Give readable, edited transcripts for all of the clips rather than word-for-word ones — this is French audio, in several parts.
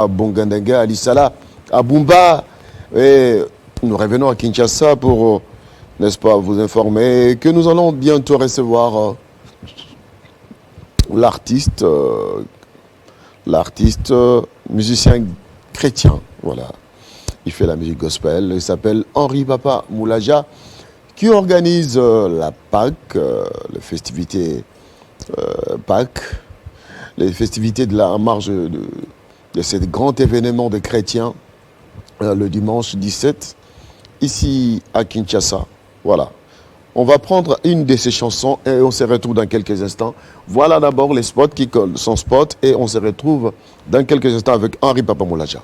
à Bongandenga, à Lissala, à Bumba. Et nous revenons à Kinshasa pour, n'est-ce pas, vous informer que nous allons bientôt recevoir l'artiste musicien chrétien. Voilà. Il fait la musique gospel. Il s'appelle Henri Papa Moulaja, qui organise la Pâques, les festivités Pâques, les festivités de la marge de ce grand événement des chrétiens le dimanche 17, ici à Kinshasa. Voilà. On va prendre une de ces chansons et on se retrouve dans quelques instants. Voilà d'abord les spots qui collent son spot et on se retrouve dans quelques instants avec Henri Papa Moulaja.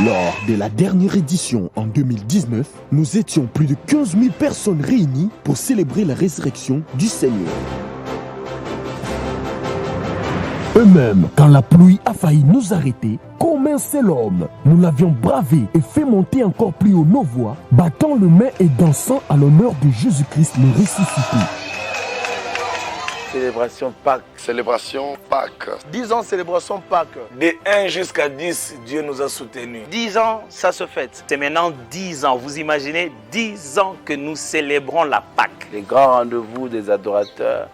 Lors de la dernière édition en 2019, nous étions plus de 15 000 personnes réunies pour célébrer la résurrection du Seigneur. Eux-mêmes, quand la pluie a failli nous arrêter, comme un seul homme, nous l'avions bravé et fait monter encore plus haut nos voix, battant le main et dansant à l'honneur de Jésus-Christ le ressuscité. Célébration Pâques. Célébration Pâques. 10 ans, célébration Pâques. De 1 jusqu'à 10, Dieu nous a soutenus. 10 ans, ça se fête. C'est maintenant 10 ans. Vous imaginez 10 ans que nous célébrons la Pâques. Les grands rendez-vous des adorateurs.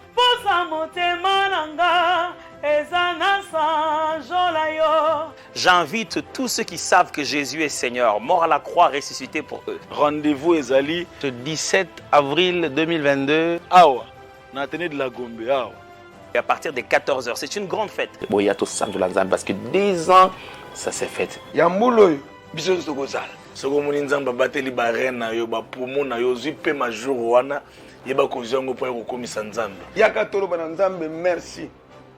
J'invite tous ceux qui savent que Jésus est Seigneur, mort à la croix, ressuscité pour eux. Rendez-vous Ezali, ce 17 avril 2022. Awa. De la Gombe. Et à partir des 14h, c'est une grande fête. Boyato Sandolanzan, parce que 10 ans, ça s'est fait. Yamouloy, Bison Sogozal. Sogomuni Nzamba Bateli Barena, Yoba Pomo, Nayo, Zipe Majoro, Wana, Yeba Kozongo, Poyo Komisa Nzambe. Yakatolo Banzambe, merci.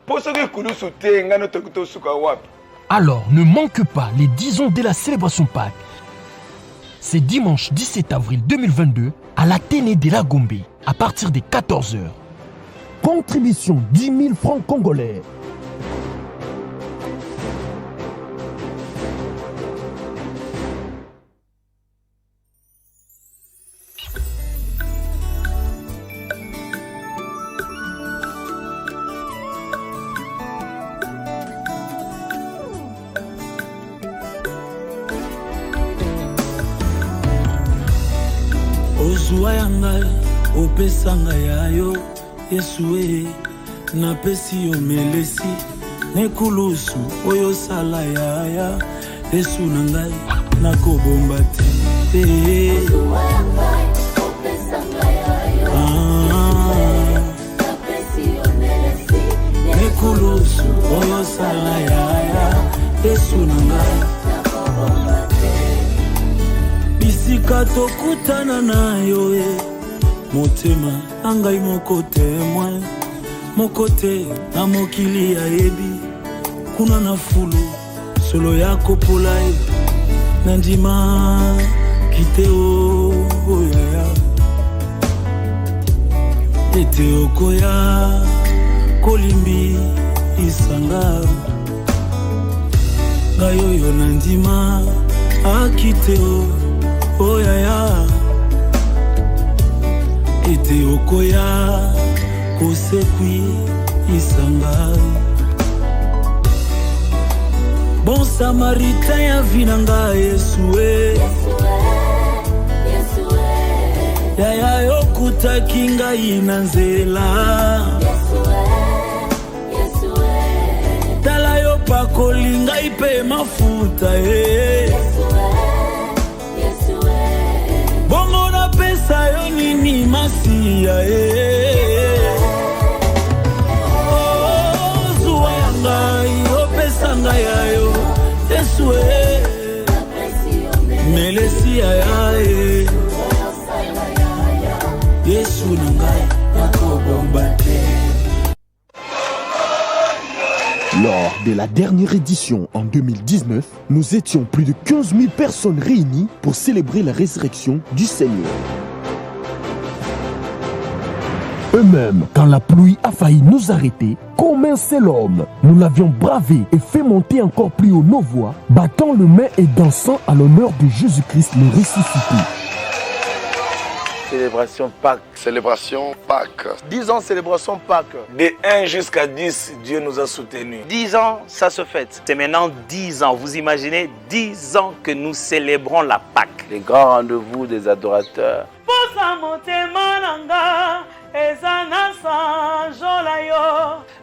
Pour ceux qui Kulu Soute, Ngano Tokuto Sukawap. Alors, ne manque pas les 10 ans de la célébration Pâques. C'est dimanche 17 avril 2022 à l'Athénée de la Gombe, à partir des 14h. Contribution 10 000 francs congolais. Ozwa yangai, opesanga yayo. Yesue na pesi yo melesi nekulusu oyo sala yaya Yesu nangai na kobomba te nekulusu oyo sala yaya Yesu nangai bisika tokutana nayo motema angai moko témoin mokote na mokili ya yebi kuna na fulu solo yako polai nandima kiteo yaya ete okoya kolimbi isanga ngayoyo nandima akiteo yaya ete okoya kosekwi isangai bon samaritain ya vinanga Yesue yaya yokutaki ngai na nzela tala yo pakoli ngai pe mafuta bongo na pesa yo nini masiya zuwa yangai opesa ngai yayo Yesu melesi yaye Yesu nangai yakobomba te. Lors de la dernière édition en 2019, nous étions plus de 15 000 personnes réunies pour célébrer la résurrection du Seigneur. Eux-mêmes, quand la pluie a failli nous arrêter, comme un seul homme, nous l'avions bravé et fait monter encore plus haut nos voix, battant le main et dansant à l'honneur de Jésus-Christ le ressuscité. Célébration Pâques. Célébration Pâques. 10 ans, célébration Pâques. De 1 jusqu'à 10, Dieu nous a soutenus. 10 ans, ça se fête. C'est maintenant 10 ans. Vous imaginez 10 ans que nous célébrons la Pâques. Les grands rendez-vous des adorateurs.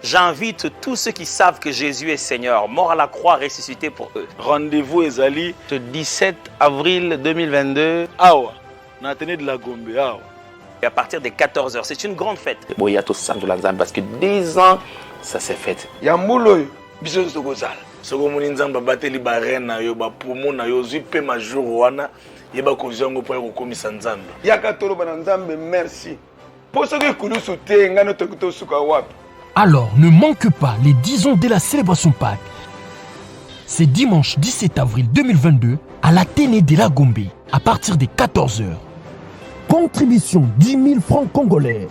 J'invite tous ceux qui savent que Jésus est Seigneur, mort à la croix, ressuscité pour eux. Rendez-vous Ezali, ce 17 avril 2022. Awa, on a tenu de la Gombe. Et à partir des 14h, c'est une grande fête. Boyato Sandolanzan, parce que 10 ans, ça s'est fait. Yamouloy, Bisous Sogozal. Sogomuni Nzamba bateli barena yo ba poumon na yo zupe ma jour wana yeba kozango po ko komisa Nzamba. Yakatolo bananzambe, merci. Pour ceux qui connaissent te ngano tokuto suka wapi. Alors, ne manque pas les 10 ans de la célébration Pâques. C'est dimanche 17 avril 2022 à l'Athénée de la Gombe à partir des 14h. Contribution 10 000 francs congolais.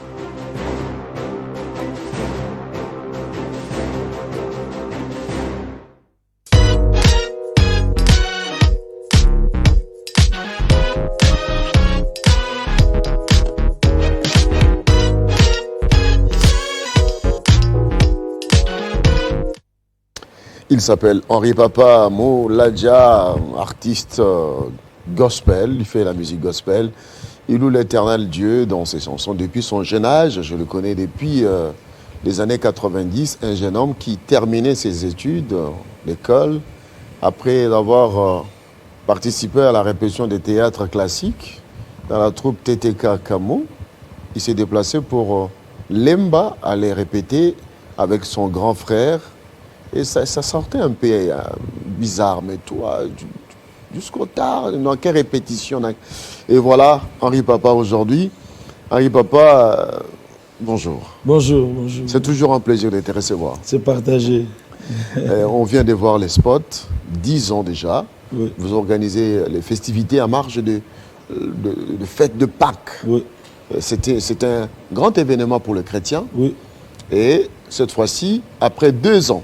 Il s'appelle Henri Papa Moulaja, artiste gospel. Il fait la musique gospel. Il loue l'éternel Dieu dans ses chansons depuis son jeune âge. Je le connais depuis les années 90. Un jeune homme qui terminait ses études d'école après avoir participé à la répétition des théâtres classiques dans la troupe TTK Kamo. Il s'est déplacé pour Lemba, aller répéter avec son grand frère. Et ça sortait un peu bizarre, mais toi, jusqu'au tard, dans quelle répétition. Et voilà, Henri Papa aujourd'hui. Henri Papa, bonjour. Bonjour, bonjour. C'est toujours un plaisir de te recevoir. C'est partagé. On vient de voir les spots, 10 ans déjà. Oui. Vous organisez les festivités à marge de fête de Pâques. Oui. C'est un grand événement pour le chrétien. Oui. Et cette fois-ci, après 2 ans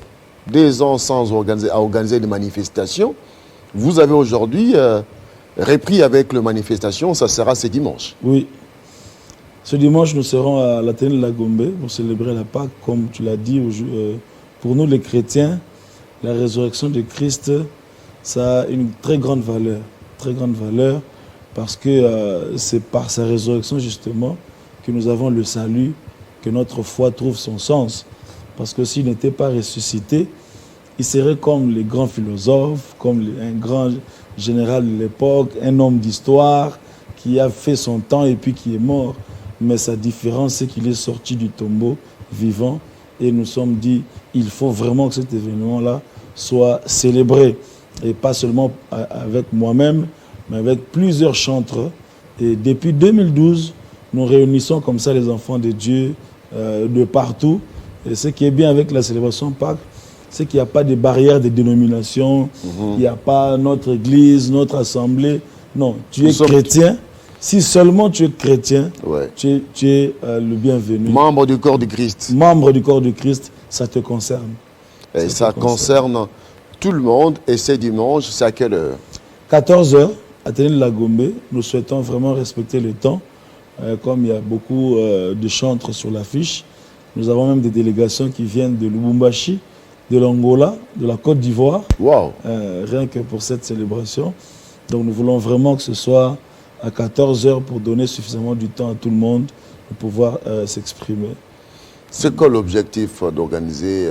sans organiser des manifestations, vous avez aujourd'hui repris avec les manifestations, ça sera ce dimanche. Oui. Ce dimanche, nous serons à l'Athénée de la Gombe pour célébrer la Pâques, comme tu l'as dit. Pour nous, les chrétiens, la résurrection de Christ, ça a une très grande valeur, parce que c'est par sa résurrection, justement, que nous avons le salut, que notre foi trouve son sens. Parce que s'il n'était pas ressuscité, il serait comme les grands philosophes, comme un grand général de l'époque, un homme d'histoire qui a fait son temps et puis qui est mort. Mais sa différence, c'est qu'il est sorti du tombeau vivant et nous sommes dit, il faut vraiment que cet événement-là soit célébré. Et pas seulement avec moi-même, mais avec plusieurs chantres. Et depuis 2012, nous réunissons comme ça les enfants de Dieu de partout. Et ce qui est bien avec la célébration Pâques, c'est qu'il n'y a pas de barrière de dénomination, il n'y a pas notre église, notre assemblée. Non, tu es chrétien. Si seulement tu es chrétien, ouais. tu es le bienvenu. Membre du corps du Christ. Membre du corps du Christ, ça te concerne. Et ça concerne tout le monde. Et c'est dimanche, c'est à quelle heure? 14h, Athénée de la Gombe. Nous souhaitons vraiment respecter le temps. Comme il y a beaucoup de chantres sur l'affiche. Nous avons même des délégations qui viennent de Lubumbashi, de l'Angola, de la Côte d'Ivoire, wow. Rien que pour cette célébration. Donc nous voulons vraiment que ce soit à 14h pour donner suffisamment du temps à tout le monde de pouvoir s'exprimer. C'est quoi l'objectif d'organiser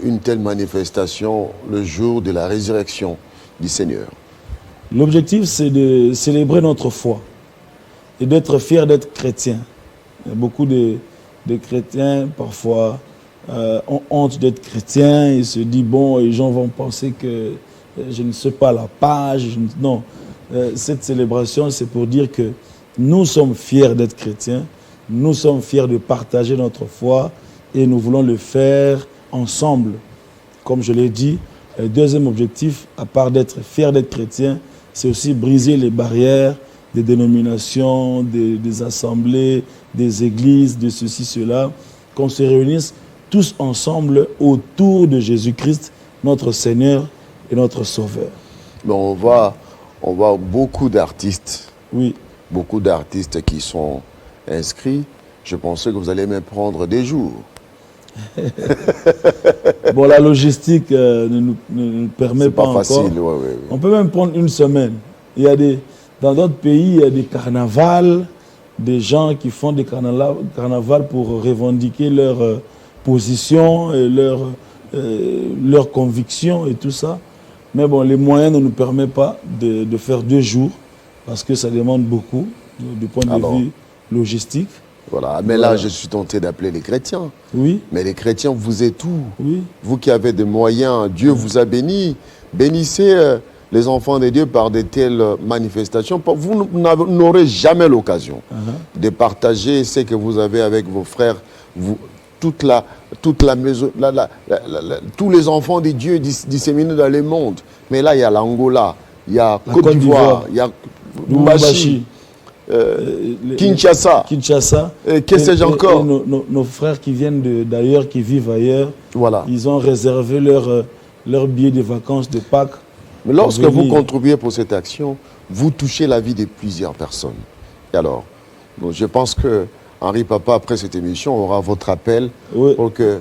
une telle manifestation le jour de la résurrection du Seigneur? L'objectif, c'est de célébrer notre foi et d'être fiers d'être chrétiens. Il y a beaucoup de chrétiens, parfois, ont honte d'être chrétiens. Ils se disent, bon, les gens vont penser que je ne sais pas la page. Non, cette célébration, c'est pour dire que nous sommes fiers d'être chrétiens. Nous sommes fiers de partager notre foi et nous voulons le faire ensemble. Comme je l'ai dit, le deuxième objectif, à part d'être fiers d'être chrétiens, c'est aussi briser les barrières des dénominations, des assemblées, des églises, de ceci, cela, qu'on se réunisse tous ensemble autour de Jésus-Christ, notre Seigneur et notre Sauveur. Mais on voit beaucoup d'artistes. Oui. beaucoup d'artistes qui sont inscrits. Je pensais que vous allez même prendre des jours. Bon, la logistique ne nous permet pas encore. C'est pas facile, oui. On peut même prendre une semaine. Dans d'autres pays, il y a des carnavals, des gens qui font des carnavals pour revendiquer leur position et leur conviction et tout ça. Mais bon, les moyens ne nous permettent pas de faire 2 jours parce que ça demande beaucoup du point de vue logistique. Voilà, mais là, je suis tenté d'appeler les chrétiens. Oui. Mais les chrétiens, vous êtes où? Oui. Vous qui avez des moyens, Dieu vous a béni. Bénissez les enfants de Dieu par de telles manifestations. Vous n'aurez jamais l'occasion de partager ce que vous avez avec vos frères. Toute la maison, tous les enfants de Dieu disséminés dans le monde. Mais là, il y a l'Angola, il y a Côte d'Ivoire, il y a Lubumbashi. Kinshasa. Qu'est-ce que j'ai encore? Nos frères qui viennent d'ailleurs, qui vivent ailleurs, voilà. Ils ont réservé leur billet de vacances de Pâques. Mais lorsque vous contribuez pour cette action, vous touchez la vie de plusieurs personnes. Et alors, bon, je pense que Henri Papa, après cette émission, aura votre appel pour que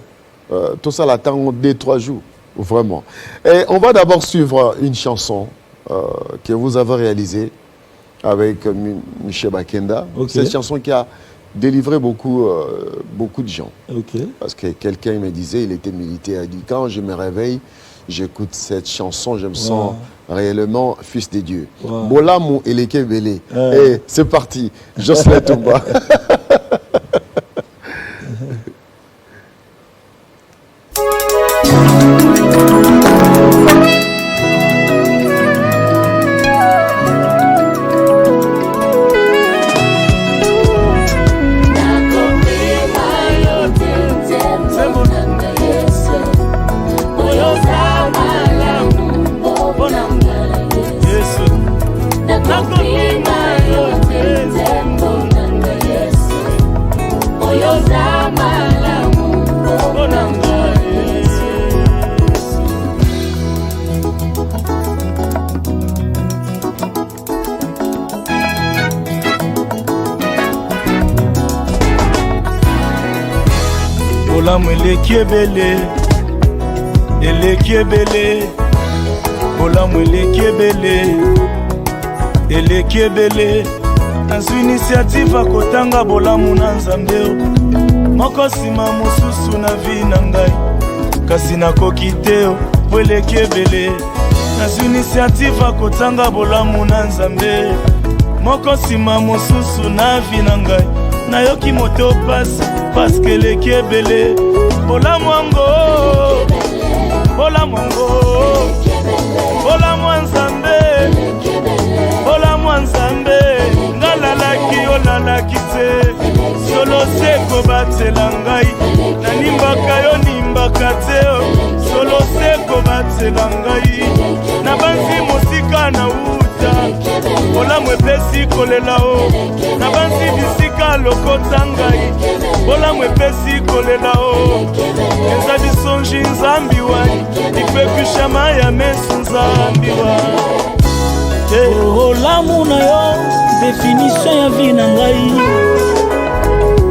tout ça l'attend 2-3 jours. Vraiment. Et on va d'abord suivre une chanson que vous avez réalisée avec Michel Bakenda. C'est une chanson qui a délivré beaucoup de gens. Parce que quelqu'un me disait, il était militaire, il dit, quand je me réveille, j'écoute cette chanson, je me sens réellement fils de Dieu. Bolamu Eleke Bele. Et c'est parti, Jocelyn Toumba. Bolamu eleki ebele Bolamu eleki ebele nazwi initiative akotanga bolamu na Nzambe moko nsima mosusu na vi na ngai kasi nakoki te po eleki ebele nazwi initiative akotanga bolamu na Nzambe moko nsima mosusu na vi na ngai nayoki moto pasi paske eleki ebele bolamu yango bolamu Nzambe ngalalaki olalaki te solo se kobatela ngai nanimbaka yo nimbaka te solo se kobatela ngai na banzi mosika na uta bolamu epesi kolela o na banzi bisika lokota ngai bolamu epesi kolela o eza bisonji nzambi wani ipekushama ya mesu nzambi wani Bolamu na yo, définition ya vie na ngai.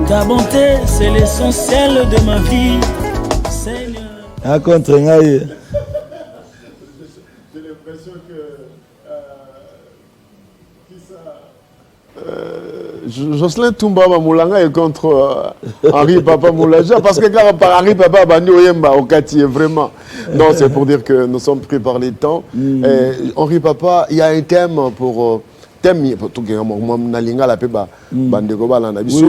Ta bonté, c'est l'essentiel de ma vie. Seigneur. Contre ngai. J'ai l'impression que Jocelyn Toumba Moulanga est contre Henri Papa Moulaja parce que quand par Henri Papa Bandi Oyemba au quartier vraiment. Non, c'est pour dire que nous sommes pris par les temps. Henri Papa, il y a un thème pour thème pour tout le monde nalinga la peba bande ko balanda biso.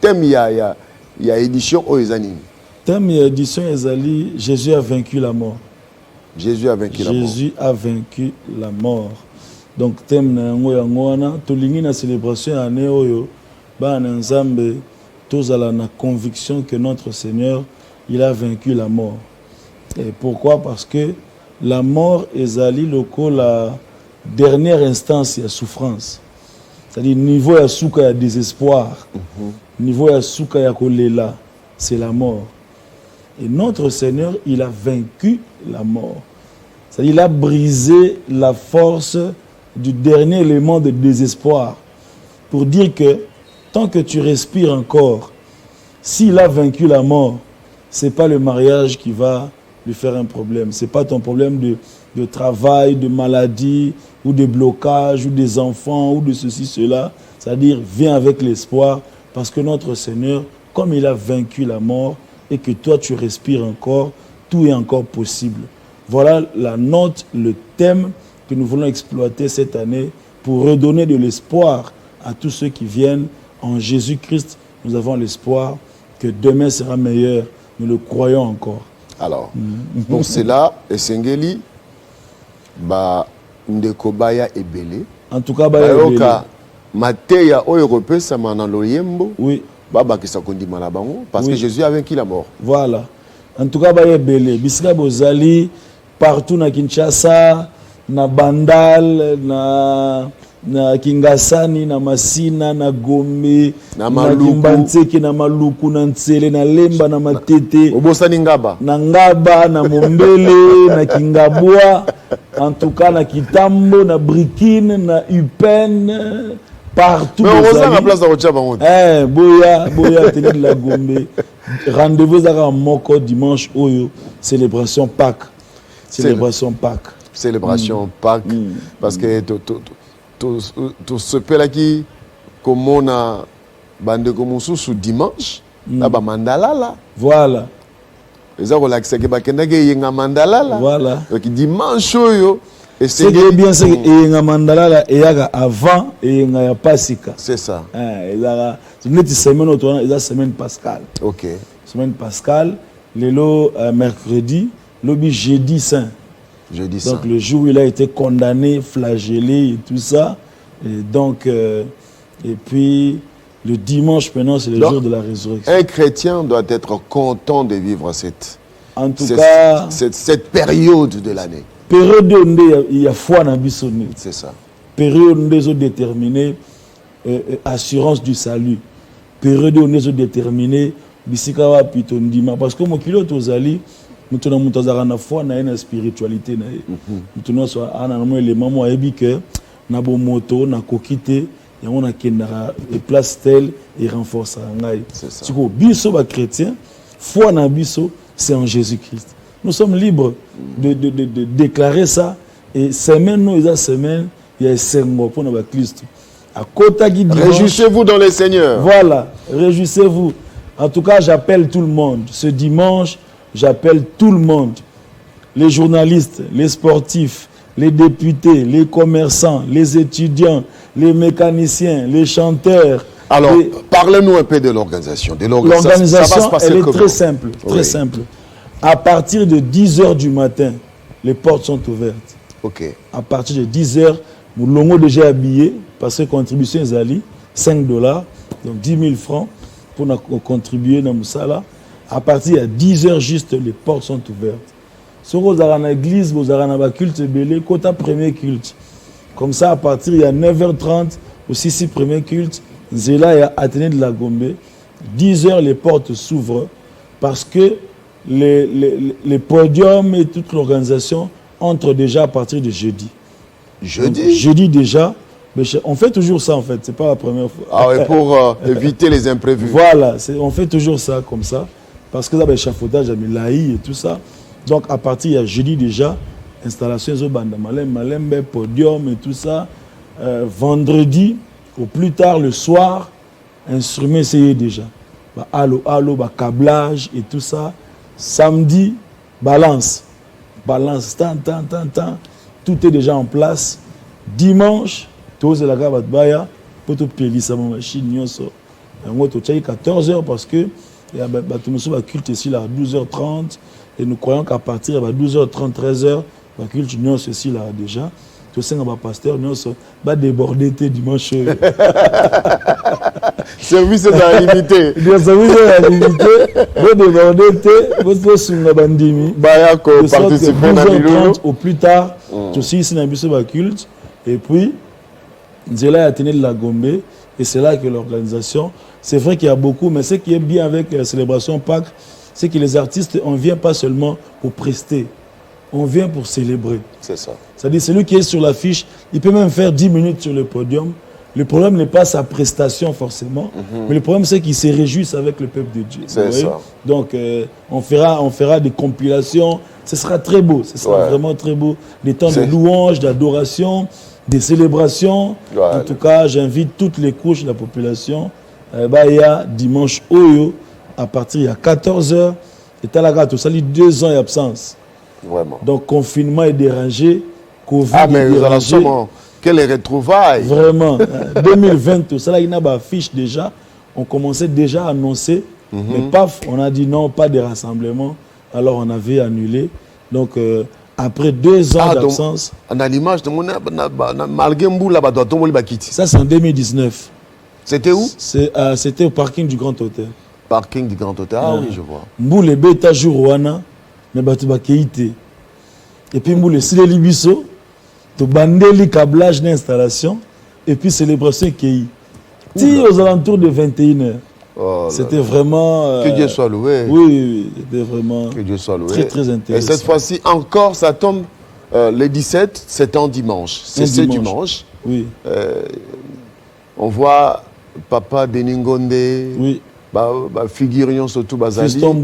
Thème il y a édition Oezani. Thème édition Ezali, Jésus a vaincu la mort. Jésus a vaincu la mort. Jésus a vaincu la mort. Donc thème na yango yango wana tolingi na célébration année oyo ba na Nzambe tozala na conviction que notre Seigneur il a vaincu la mort. Et pourquoi? Parce que la mort ezali loko la dernière instance ya souffrance. C'est-à-dire niveau ya suka ya désespoir. Niveau ya suka ya kolela, c'est la mort. Et notre Seigneur, il a vaincu la mort. C'est-à-dire il a brisé la force du dernier élément de désespoir. pour dire que tant que tu respires encore, s'il a vaincu la mort, ce n'est pas le mariage qui va lui faire un problème. Ce n'est pas ton problème de travail, de maladie, ou de blocage, ou des enfants, ou de ceci, cela. C'est-à-dire, viens avec l'espoir, parce que notre Seigneur, comme il a vaincu la mort, et que toi tu respires encore, tout est encore possible. Voilà la note, le thème que nous voulons exploiter cette année pour redonner de l'espoir à tous ceux qui viennent en Jésus-Christ. Nous avons l'espoir que demain sera meilleur. Nous le croyons encore. Alors, pour cela, Esengeli, ndeko baya ebele. En tout cas, baya ebele. Mateya oyope samana loyembo. Oui. Baba qui s'akondi malabango parce que Jésus a vaincu la mort. Voilà. En tout cas, baya ebele. Bisika bozali partout na Kinshasa, na Bandal, na Kingasani, na Masina, na Gombe, na Kimbantseke, na Maluku, na Ntsele, na Lemba, na Matete, Obosani Ngaba, na Ngaba, na Mombele, na Kingabwa, en tout cas na Kitambo, na Brikine, na Upen, partout. Mais on va à la place de Rochabango. Boya, tenez de la Gombe. Rendez-vous à Moko dimanche Oyo, célébration Pâques. Célébration Pâques. Célébration Pâques. Parce que tout ce père qui, comme on a bande comme sous dimanche, là bas mandala là. Voilà. Les gens relaxés que bakenda que yenga mandala là. Voilà. Donc dimanche yo. Et c'est bien c'est yenga mandala là et yaga avant et yenga ya Pasika. C'est ça. Et là c'est une semaine autour et la semaine pascale. OK. Semaine pascale, le mercredi, le jeudi saint. Jeudi donc le jour où il a été condamné, flagellé et tout ça. Et donc, et puis le dimanche maintenant, c'est le jour de la résurrection. Un chrétien doit être content de vivre cette période de l'année. Période où il y a foi dans le sonné. C'est ça. Période où ils ont déterminé assurance du salut. Période où ils ont déterminé bisikawa pitondima. Parce que mon pilote aux alliés, nous avons une foi dans la spiritualité. Nous avons un élément que na bo moto na kokite ya on a kendara et place telle et renforce ngai. C'est ça. Tiko biso ba chrétien, foi na biso, c'est en Jésus-Christ. Nous sommes libres de déclarer ça et semaine nous esa semaine il y a sengo pour na ba Christ. À kota qui dimanche. Réjouissez-vous dans le Seigneur. Voilà, réjouissez-vous. En tout cas, j'appelle tout le monde. Ce dimanche, j'appelle tout le monde. Les journalistes, les sportifs, les députés, les commerçants, les étudiants, les mécaniciens, les chanteurs. Alors, parlez-nous un peu de l'organisation. L'organisation, elle est très simple. Très simple. À partir de 10h du matin, les portes sont ouvertes. OK. À partir de 10h, nous l'avons déjà habillé parce que contribution est allée, $5, donc 10 000 francs pour nous contribuer dans Moussala. À partir de 10h juste, les portes sont ouvertes. Si vous avez dans l'église, vous avez dans le culte belé, côté premier culte. Comme ça, à partir de 9h30, aussi si premier culte, Zéla et Athénée de la Gombe, 10h, les portes s'ouvrent parce que les podiums et toute l'organisation entrent déjà à partir de jeudi. Jeudi? Donc, jeudi déjà. Mais on fait toujours ça en fait, c'est pas la première fois. Ah ouais, pour éviter les imprévus. Voilà, on fait toujours ça comme ça. Parce que ça, l'échafaudage, l'AI et tout ça. Donc à partir, il y a jeudi déjà, installation Malembe, podium et tout ça. Vendredi, au plus tard le soir, instrument essayé déjà. Allo, câblage et tout ça. Samedi, balance. Tout est déjà en place. Dimanche, tout est là, pour tout payer sa machine. On a 14h parce que il y a un culte ici là à 12h30 et nous croyons qu'à partir de 12h30, 13h, le culte nous ici là déjà. Tout ça, le pasteur nous va déborder dimanche. Service est limité. Le service est limité. Vous débordez, vous sur la bandimi. Participer à la au plus tard, tout ici dans le culte. Et puis, Zéla a tenu de la Gombe. Et c'est là que l'organisation, c'est vrai qu'il y a beaucoup, mais ce qui est bien avec la célébration Pâques, c'est que les artistes, on ne vient pas seulement pour prester, on vient pour célébrer. C'est ça. C'est-à-dire celui qui est sur l'affiche, il peut même faire 10 minutes sur le podium Le problème n'est pas sa prestation forcément, mais le problème c'est qu'il se réjouisse avec le peuple de Dieu. C'est ça. Donc on fera des compilations, ce sera très beau, ce sera vraiment très beau. Des temps de louange, d'adoration, des célébrations. En tout cas, j'invite toutes les couches de la population. Il y a dimanche Oyo, à partir de 14h, et Talaga, tout ça, 2 ans d'absence. Vraiment. Donc confinement est dérangé, Covid mais est dérangé. Quelle retrouvailles. Vraiment. 2020, tout ça, là, il y a une affiche déjà. On commençait déjà à annoncer, mais paf, on a dit non, pas de rassemblement. Alors on avait annulé. Donc après 2 ans d'absence. On a l'image de mon malgré Mboula, ça c'est en 2019. C'était où? C'était au parking du Grand Hôtel. Parking du Grand Hôtel, oui, je vois. Mboule beta jour mais batu bakeite. Et puis Mboule sile libiso, to bandeli câblage d'installation et puis célébration kei. Ti aux alentours de 21h. Oh, c'était vraiment que Dieu soit loué. Oui, c'était vraiment que Dieu soit loué. Très très intéressant. Et cette fois-ci encore ça tombe le 17, c'est un dimanche. C'est ce dimanche. Oui. On voit Papa Deningonde. Oui. Figurions surtout Bazali. Fiston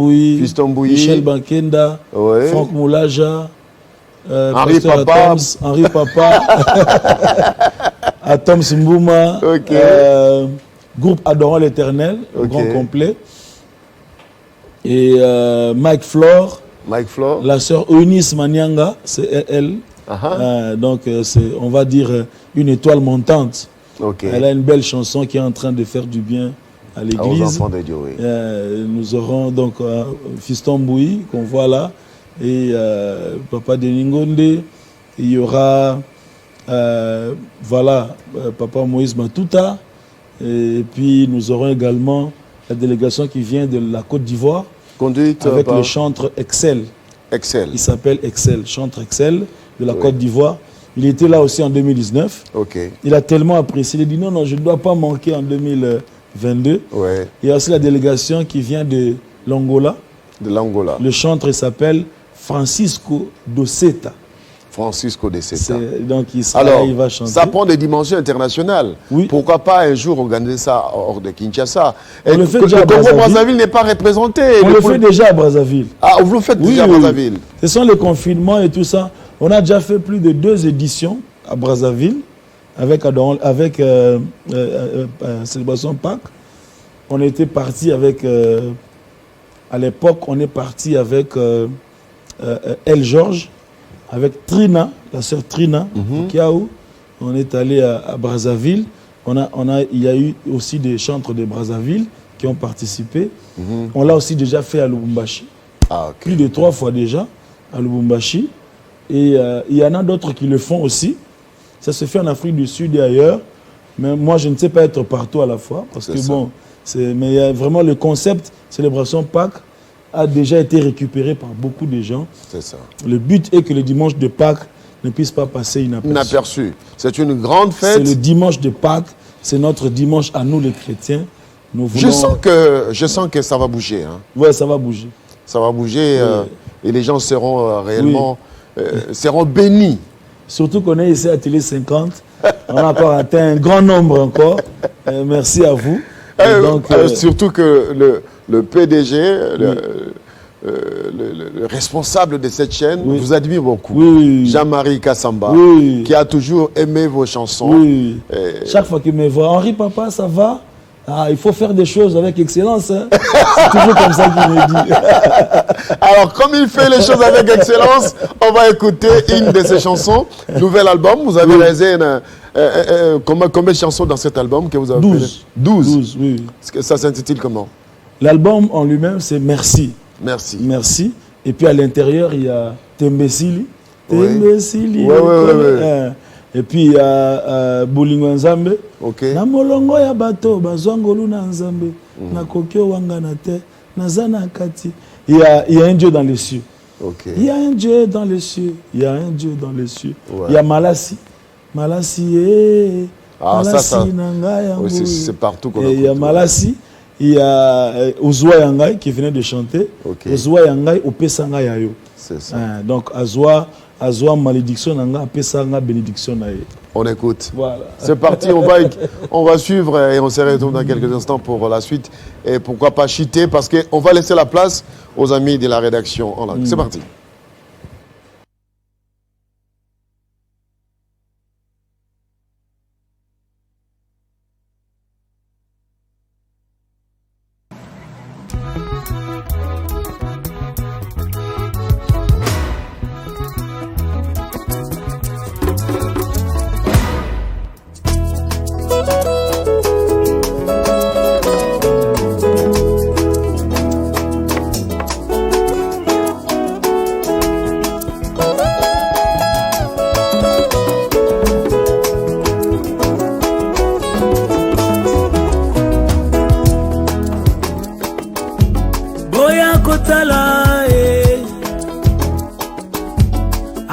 Bouyi, Michel Bankenda, ouais. Franck Moulaja, Henri Papa, Atom Simbouma, groupe Adorant l'Éternel, grand complet. Et Mike Flore, la sœur Eunice Manianga, c'est elle. Donc on va dire une étoile montante. Elle a une belle chanson qui est en train de faire du bien à l'église. Aux enfants de Dieu, oui. Nous aurons donc Fiston Bouyi qu'on voit là et Papa Deningonde. Il y aura Papa Moïse Matuta et puis nous aurons également la délégation qui vient de la Côte d'Ivoire conduite avec le chantre Excel. Il s'appelle Excel, chantre Excel de la Côte d'Ivoire. Il était là aussi en 2019. Il a tellement apprécié. Il a dit non, je ne dois pas manquer en 2022. Il y a aussi la délégation qui vient de l'Angola. Le chantre s'appelle Francisco Doceta. Donc il va chanter. Ça prend des dimensions internationales. Oui. Pourquoi pas un jour organiser ça hors de Kinshasa? On le fait déjà à Brazzaville. Le Congo-Brazzaville n'est pas représenté. On le fait déjà à Brazzaville. Ah, vous le faites déjà à Brazzaville. Ce sont les confinements et tout ça. On a déjà fait plus de 2 éditions à Brazzaville avec Célébration Pâques. On était parti avec, à l'époque, on est parti avec El Georges, avec Trina, la sœur Trina, Kiaou. On est allé à Brazzaville. Il y a eu aussi des chantres de Brazzaville qui ont participé. On l'a aussi déjà fait à Lubumbashi. Plus de 3 fois déjà à Lubumbashi. Et il y en a d'autres qui le font aussi. Ça se fait en Afrique du Sud et ailleurs. Mais moi, je ne sais pas être partout à la fois. Parce que mais il y a vraiment le concept Célébration Pâques a déjà été récupéré par beaucoup de gens. C'est ça. Le but est que le dimanche de Pâques ne puisse pas passer inaperçu. C'est une grande fête. C'est le dimanche de Pâques. C'est notre dimanche à nous les chrétiens. Nous voulons... je sens que ça va bouger. Oui, ça va bouger. Ça va bouger et les gens seront réellement seront bénis. Surtout qu'on est ici à Télé 50. On a encore atteint un grand nombre encore. Merci à vous. Donc, surtout que le PDG, le responsable de cette chaîne, vous admire beaucoup. Jean-Marie Kassamba, qui a toujours aimé vos chansons. Chaque fois qu'il me voit, Henri Papa, ça va? Il faut faire des choses avec excellence. C'est toujours comme ça qu'il me dit. Alors, comme il fait les choses avec excellence, on va écouter une de ses chansons. Nouvel album, vous avez réalisé combien de chansons dans cet album que vous avez 12. 12, oui. Ça s'intitule comment? L'album en lui-même, c'est Merci. Merci. Et puis à l'intérieur, il y a Tembesili. Et puis il y a Bolingo Nzambe. Na molongo ya bato bazwangolu na Nzambe. Na kokyo wangana te. Na zana kati. Il y a un Dieu dans les cieux. Il y a un Dieu dans les cieux. Il y a un Dieu dans les cieux. Il y a Malassi. Malassi c'est partout qu'on il y a Malassi. Il y a Ozoa Yangai qui venait de chanter. Ozoa Yangai Opesanga Yayo. C'est ça. Donc, Azwa malédiction, Pesanga bénédiction. On écoute. Voilà. C'est parti, on va suivre et on se retrouve dans quelques instants pour la suite. Et pourquoi pas chiter, parce qu'on va laisser la place aux amis de la rédaction en langue. C'est parti.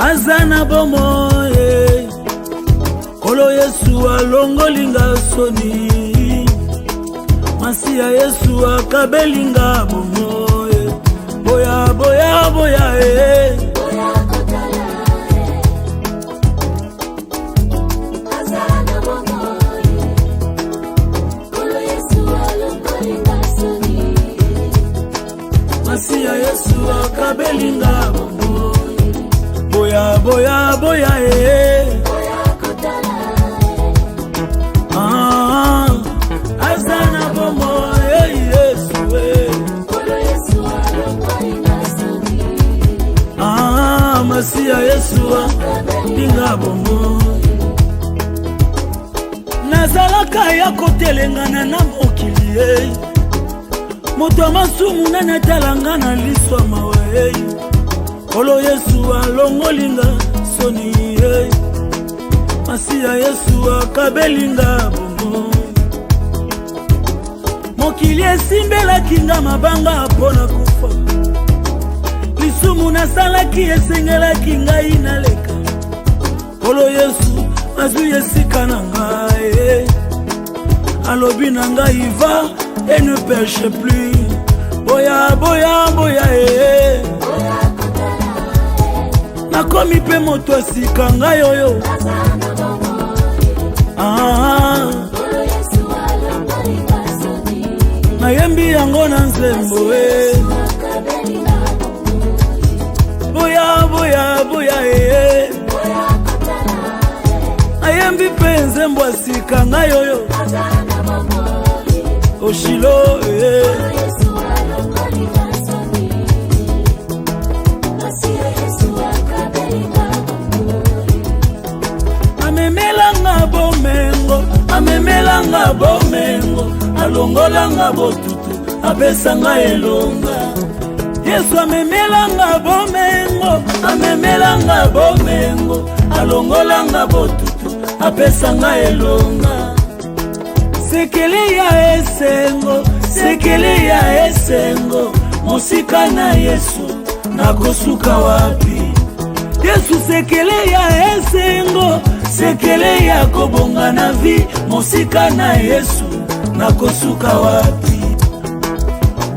Azana bomo Kolo Yesu alongolinga soni Masia Yesu akabelinga bomo Boya boya boya Boya kotala Azana bomo Kolo Yesu alongolinga soni Masia Yesu akabelinga bomo Boya boya boya Boya kotala Azana bomo Yesu Kolo Yesu alongolinga soni Masia Yesu linga bomo Nazalaka ya kotelengana na mokili Moto masumu na natalanga na liswa mawe Kolo Yesu alongolinga soni Masia Yesu akabelinga bomo Mokili esimbela kinga mabanga pona kufa Lisumu nasalaki esengela kinga inaleka Kolo Yesu azu yesika na ngai Alobi na ngai va et ne pêche plus Boya boya boya Nakomi pe moto asika ngai oyo Kolo Yesu alongolinga soni Nayembi yango na nzembo Boya boya boya Nayembi pe nzembo asika ngai oyo Oshilo Kolo Yesu alongolinga soni Masia Yesu akabelinga Amemelanga bomengo Amemelanga bomengo Alongolanga botutu Apesanga elonga Yesu amemelanga bomengo Amemelanga bomengo Alongolanga botutu Apesanga elonga Sekele ya esengo Sekele ya esengo Mosika na Yesu Nakosuka wapi Yesu sekele ya esengo Sekele ya kobonga na vi Mosika na Yesu Nakosuka wapi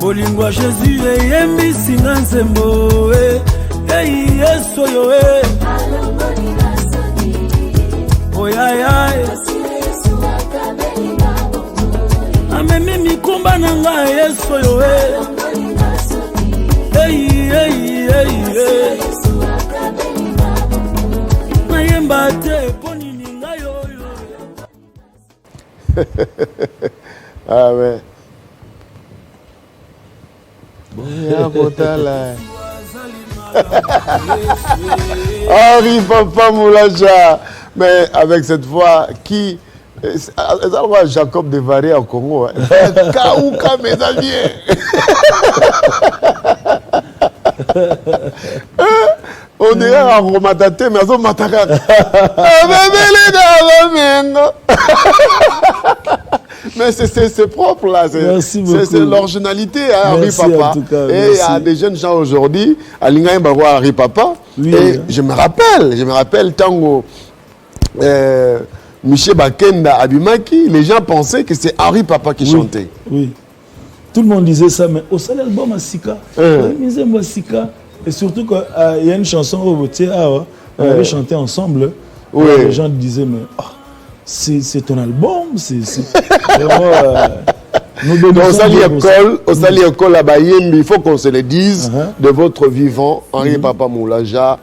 Bolingwa Jésus eyembi singa nzembo Yesu yo alongolinga soni Oya Yesu akabelinga bomo Amemi mikumba na nga Yesu yo alongolinga soni Yesu akabelinga bomo Nayemba te poni ninga yoyo Amen. Boya kotala Henri Papa Moulaja. Mais avec cette voix qui... Jacob Desvarieux au Congo. Kaouka, mes amis. On dirait un romatate, mais on m'attaque. Mais c'est propre là, c'est l'originalité à Henri Papa. Et il y a des jeunes gens aujourd'hui, à Lingaï Baroua Henri Papa. Oui, et je me rappelle, Tango, Michel Bakenda Abimaki, les gens pensaient que c'est Henri Papa qui chantait. Oui. Tout le monde disait ça, mais au seul album à Sika, Sika, Et surtout qu'il y a une chanson où on avait chanté ensemble. Oui. Les gens disaient, mais c'est ton album, c'est vraiment... Au Sali École à Bayembe, il faut qu'on se le dise, de votre vivant, Henri Papa Moulaja,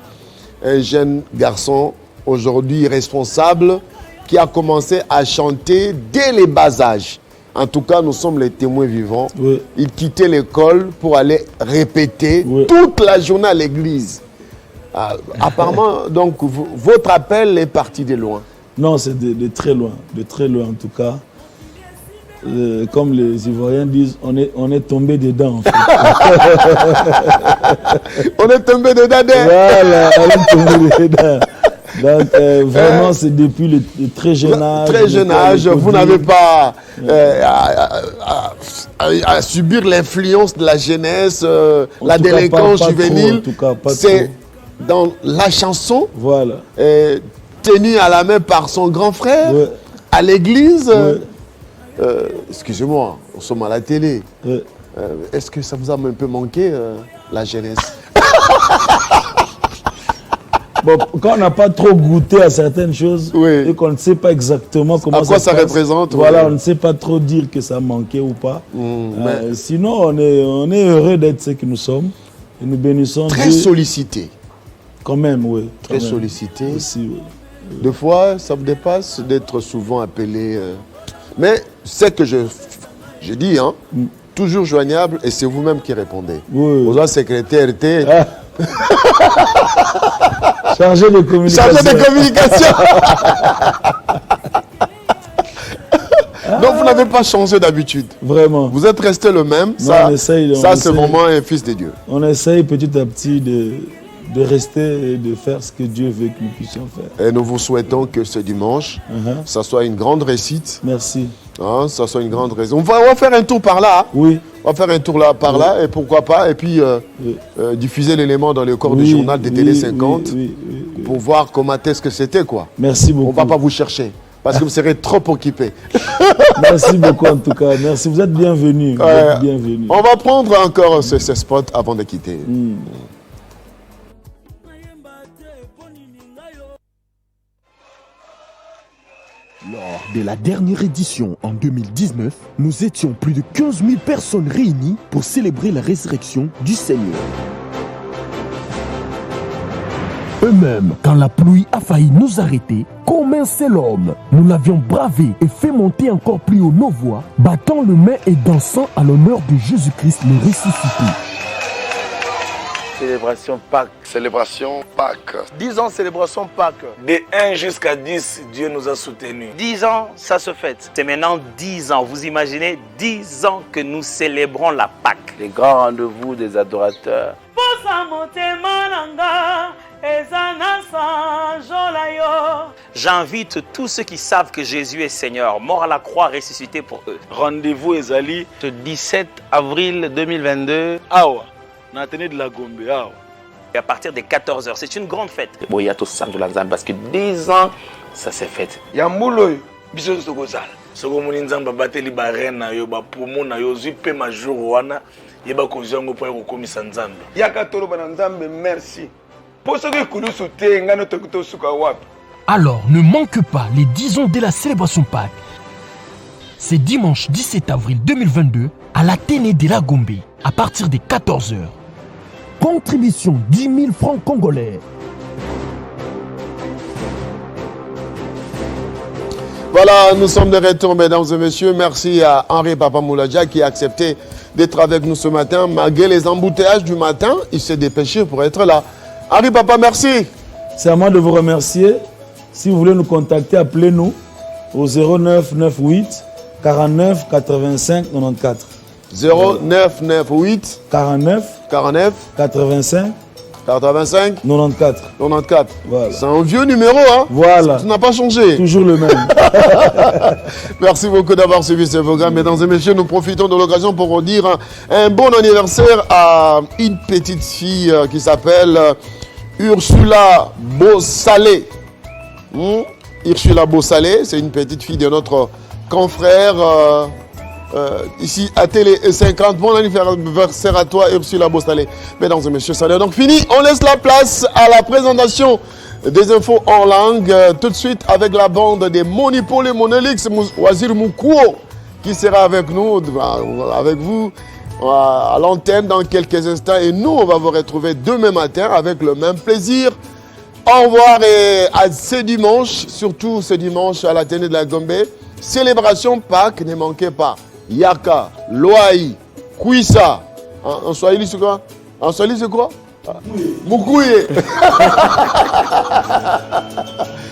un jeune garçon, aujourd'hui responsable, qui a commencé à chanter dès les bas âges. En tout cas, nous sommes les témoins vivants. Oui. Il quittait l'école pour aller répéter toute la journée à l'église. Apparemment, donc, votre appel est parti de loin. Non, c'est de très loin en tout cas. Comme les Ivoiriens disent, on est tombé dedans en fait. On est tombé dedans. Voilà, on est tombé dedans. Donc vraiment, c'est depuis le très jeune âge. Très jeune âge, vous n'avez pas à subir l'influence de la jeunesse, la délinquance juvénile. C'est dans la chanson, voilà, tenue à la main par son grand frère, à l'église. Excusez-moi, nous sommes à la télé. Est-ce que ça vous a un peu manqué, la jeunesse? Bon, quand on n'a pas trop goûté à certaines choses et qu'on ne sait pas exactement comment ça représente, voilà, on ne sait pas trop dire que ça manquait ou pas. Sinon, on est heureux d'être ce que nous sommes et nous bénissons Dieu. Sollicité. Quand même, oui. Très sollicité. Aussi, oui. Des fois, ça vous dépasse d'être souvent appelé. Mais c'est que je dis, hein, toujours joignable, et c'est vous-même qui répondez. Oui. Aux secrétaire. Chargé de communication. Chargé de communication. Donc vous n'avez pas changé d'habitude. Vraiment. Vous êtes resté le même. Non, c'est vraiment un fils de Dieu. On essaye petit à petit de rester et de faire ce que Dieu veut que nous puissions faire. Et nous vous souhaitons que ce dimanche, ça soit une grande réussite. Merci. Ça soit une grande réussite. On va faire un tour par là. Oui. On va faire un tour là, par là, et pourquoi pas, et puis diffuser l'élément dans le corps du journal de Télé 50 pour voir comment est-ce que c'était, quoi. Merci beaucoup. On ne va pas vous chercher, parce que vous serez trop occupé. Merci beaucoup en tout cas. Merci, vous êtes bienvenus. On va prendre encore ce spot avant de quitter. Lors de la dernière édition en 2019, nous étions plus de 15 000 personnes réunies pour célébrer la résurrection du Seigneur. Eux-mêmes, quand la pluie a failli nous arrêter, comme un seul homme, nous l'avions bravé et fait monter encore plus haut nos voix, battant le main et dansant à l'honneur de Jésus-Christ le ressuscité. Célébration Pâques. Célébration Pâques. 10 ans, célébration Pâques. De 1 jusqu'à 10, Dieu nous a soutenus. 10 ans, ça se fête. C'est maintenant 10 ans. Vous imaginez 10 ans que nous célébrons la Pâques. Les grands rendez-vous des adorateurs. J'invite tous ceux qui savent que Jésus est Seigneur, mort à la croix, ressuscité pour eux. Rendez-vous Ezali, le 17 avril 2022. Awa. De la Gombe. Et à partir de 14h, c'est une grande fête. Parce que 10 ans, ça s'est fait. Yambulo, biso sokozala. Soko moni nzamba bateli ba reine yo ba pomo na yo zui pe major wana yeba kozango po ko komisa nzambe. Yaka tolo bana nzambe merci. Po soki kulusu te ngano tokuto suka wapi. Alors, ne manque pas les 10 ans de la célébration Pâques. C'est dimanche 17 avril 2022 à l'Athénée de la Gombe à partir de 14h. Contribution 10 000 francs congolais. Voilà, nous sommes de retour, mesdames et messieurs. Merci à Henri Papa Moulaja qui a accepté d'être avec nous ce matin. Malgré les embouteillages du matin, il s'est dépêché pour être là. Henri Papa, merci. C'est à moi de vous remercier. Si vous voulez nous contacter, appelez-nous au 09 98 49 85 94. 0998 49 85 94. Voilà. C'est un vieux numéro, hein? Voilà. Ça n'a pas changé. Toujours le même. Merci beaucoup d'avoir suivi ce programme. Mesdames et messieurs, nous profitons de l'occasion pour dire un bon anniversaire à une petite fille qui s'appelle Ursula Bossalé. Ursula Bossalé, c'est une petite fille de notre confrère ici à Télé 50. Bon anniversaire à toi, Ursula Bostalé. Mesdames et messieurs, ça est donc fini. On laisse la place à la présentation des infos en langue. Tout de suite avec la bande des Monipo, les Monolix, Wazir Moukouo, qui sera avec nous, avec vous, à l'antenne dans quelques instants. Et nous, on va vous retrouver demain matin avec le même plaisir. Au revoir et à ce dimanche, surtout ce dimanche à la télé de la Gombe. Célébration Pâques, ne manquez pas. Yaka, Loaï, Kouissa. En Swahili, c'est quoi? En Swahili, c'est quoi? Moukouye.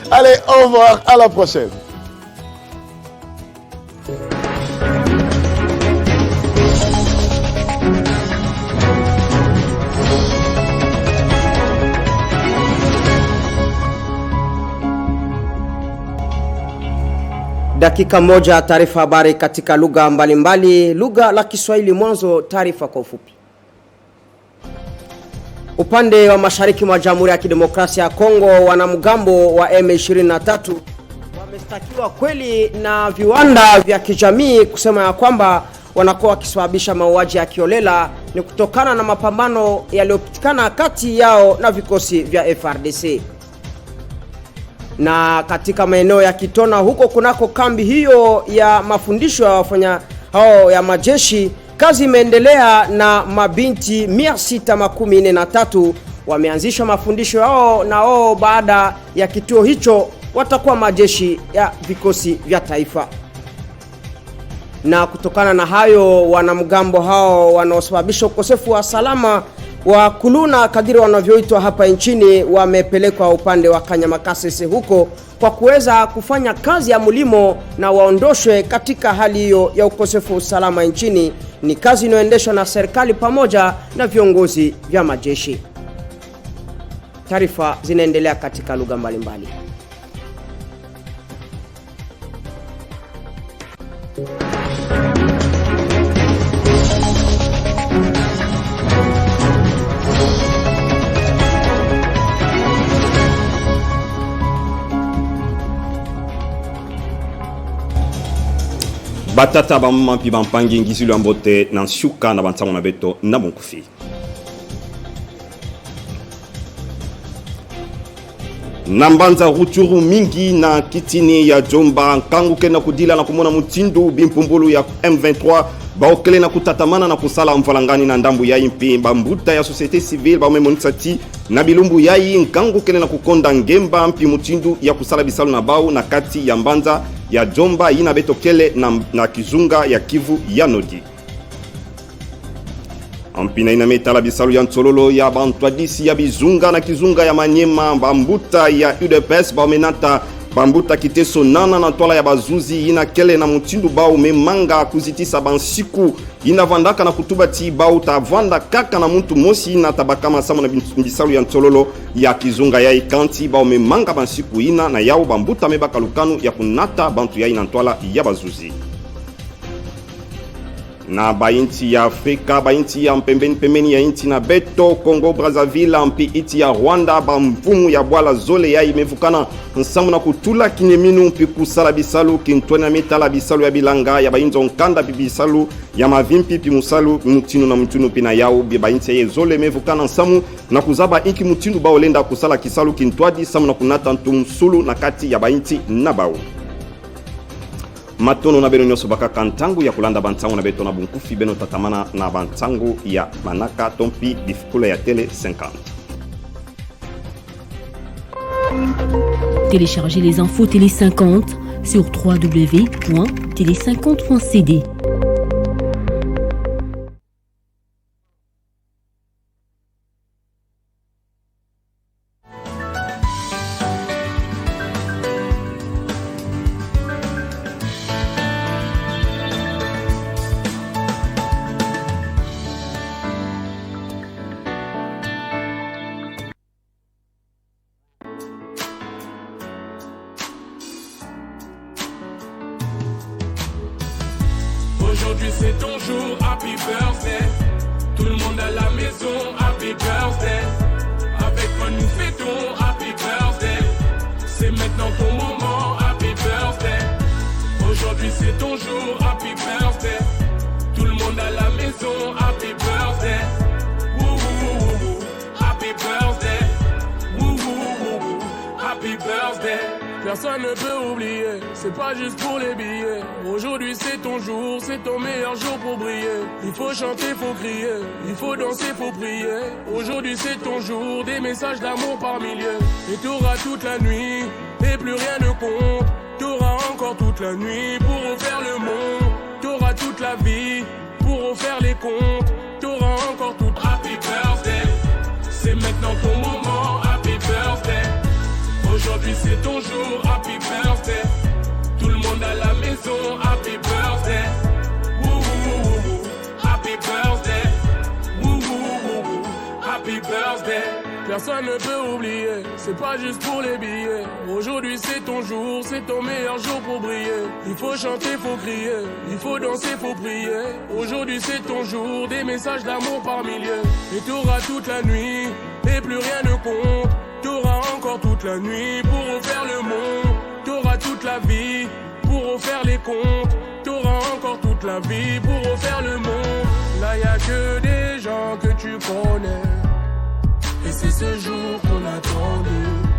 Allez, au revoir, à la prochaine. Dakika moja taarifa habari katika lugha mbalimbali. Lugha la Kiswahili mwanzo, taarifa kwa ufupi. Upande wa mashariki mwa Jamhuri ya Kidemokrasia ya Kongo, wanamgambo wa M23 wamestakiwa kweli na viwanda vya kijamii kusema ya kwamba wanakuwa wakisababisha mauaji ya kiolela ni kutokana na mapambano yaliyopitikana kati yao na vikosi vya FARDC. Na katika maeneo ya Kitona huko kunako kambi hiyo ya mafundisho ya wafanya hao ya majeshi, kazi imeendelea na mabinti 643 wameanzisha mafundisho yao, na wao baada ya kituo hicho watakuwa majeshi ya vikosi vya taifa. Na kutokana na hayo, wanamgambo hao wanaosababisha ukosefu wa salama wa kuluna kadiri wanavyoitwa hapa nchini wamepelekwa upande wa Kanyamakasese huko kwa kuweza kufanya kazi ya mlimo na waondoshwe katika hali hiyo ya ukosefu wa usalama nchini. Ni kazi inayoendeshwa na serikali pamoja na viongozi vya majeshi. Taarifa zinaendelea katika lugha mbalimbali. Batata bamama pi bampangi ngisilu ambote na shuka na bantango na beto na bonkufi. Nambanza ruchuru mingi na kitini ya Jomba nkangu kena kudila na kumona mutindu bimpumbulu ya M23 baokele na kutatamana na kusala mvalangani na ndambu ya impi bambuta ya societe civile ba memonitsati na bilumbu yai nkangu kene na kukonda ngemba mpi mutindu ya kusala bisalu na bau na kati ya Mbanza ya Jomba ina betokele na Kizunga ya Kivu ya Nodi. Ampina ina metala bisalu ya Ntsololo ya Bantwadisi ya Bizunga na Kizunga ya Manyema bambuta ya UDPS baumenata bambuta kiteso nana na tola ya bazuzi ina kele na mutindu bau memanga kuzitisa bansiku ina vandaka na kutubati bau tavanda kaka na muntu mosi ina tabakama sama na bisalu ya Ntsololo ya Kizunga ya Ikanti bau memanga bansiku ina na yao bambuta mebaka lukanu ya kunata bantu ya ina tola ya bazuzi. Na bainti ya Afrika, bainti ya pembeni ya inti na beto Congo Brazzaville ampi iti ya Rwanda bamvumu ya bwala zole ya imevukana nsamu na kutula kineminu mpi kusala bisalu kintwena metala bisalu ya bilanga ya bainzo nkanda bisalu ya mavimpi pi musalu mutinu na mtunu pina yao bainti ya zole mevukana nsamu na kuzaba inki mutinu bao lenda kusala kisalu kintwadi samu na kunata ntumsulu na kati ya bainti na bao. Matono na beno nyoso baka kantangu ya kulanda bantangu na beto na bunkufi beno tatamana na bantangu ya manaka tompi bifukula ya tele 50. Téléchargez les infos Télé 50 sur www.tele50.cd. Aujourd'hui c'est ton jour, happy birthday. Tout le monde à la maison, happy birthday. Avec moi nous fêtons, happy birthday. C'est maintenant ton moment, happy birthday. Aujourd'hui c'est ton jour, happy birthday. birthday. Personne ne peut oublier, c'est pas juste pour les billets. Aujourd'hui c'est ton jour, c'est ton meilleur jour pour briller. Il faut chanter, faut crier, il faut danser, faut prier. Aujourd'hui c'est ton jour, des messages d'amour par milliers. Et t'auras toute la nuit, et plus rien ne compte. T'auras encore toute la nuit pour refaire le monde. T'auras toute la vie pour refaire les comptes. T'auras encore toute. Happy birthday, c'est maintenant ton moment. Happy birthday. Aujourd'hui c'est ton jour, happy birthday. Tout le monde à la maison, happy birthday. Woo woo woo woo. Happy birthday. Woo woo woo woo. Happy birthday. Personne ne peut oublier, c'est pas juste pour les billets. Aujourd'hui c'est ton jour, c'est ton meilleur jour pour briller. Il faut chanter, faut crier, il faut danser, faut prier. Aujourd'hui c'est ton jour, des messages d'amour par milliers. Et t'auras toute la nuit, et plus rien ne compte. T'auras encore toute la nuit pour refaire le monde. T'auras toute la vie pour refaire les comptes. T'auras encore toute la vie pour refaire le monde. Là y'a que des gens que tu connais. Et c'est ce jour qu'on attendait.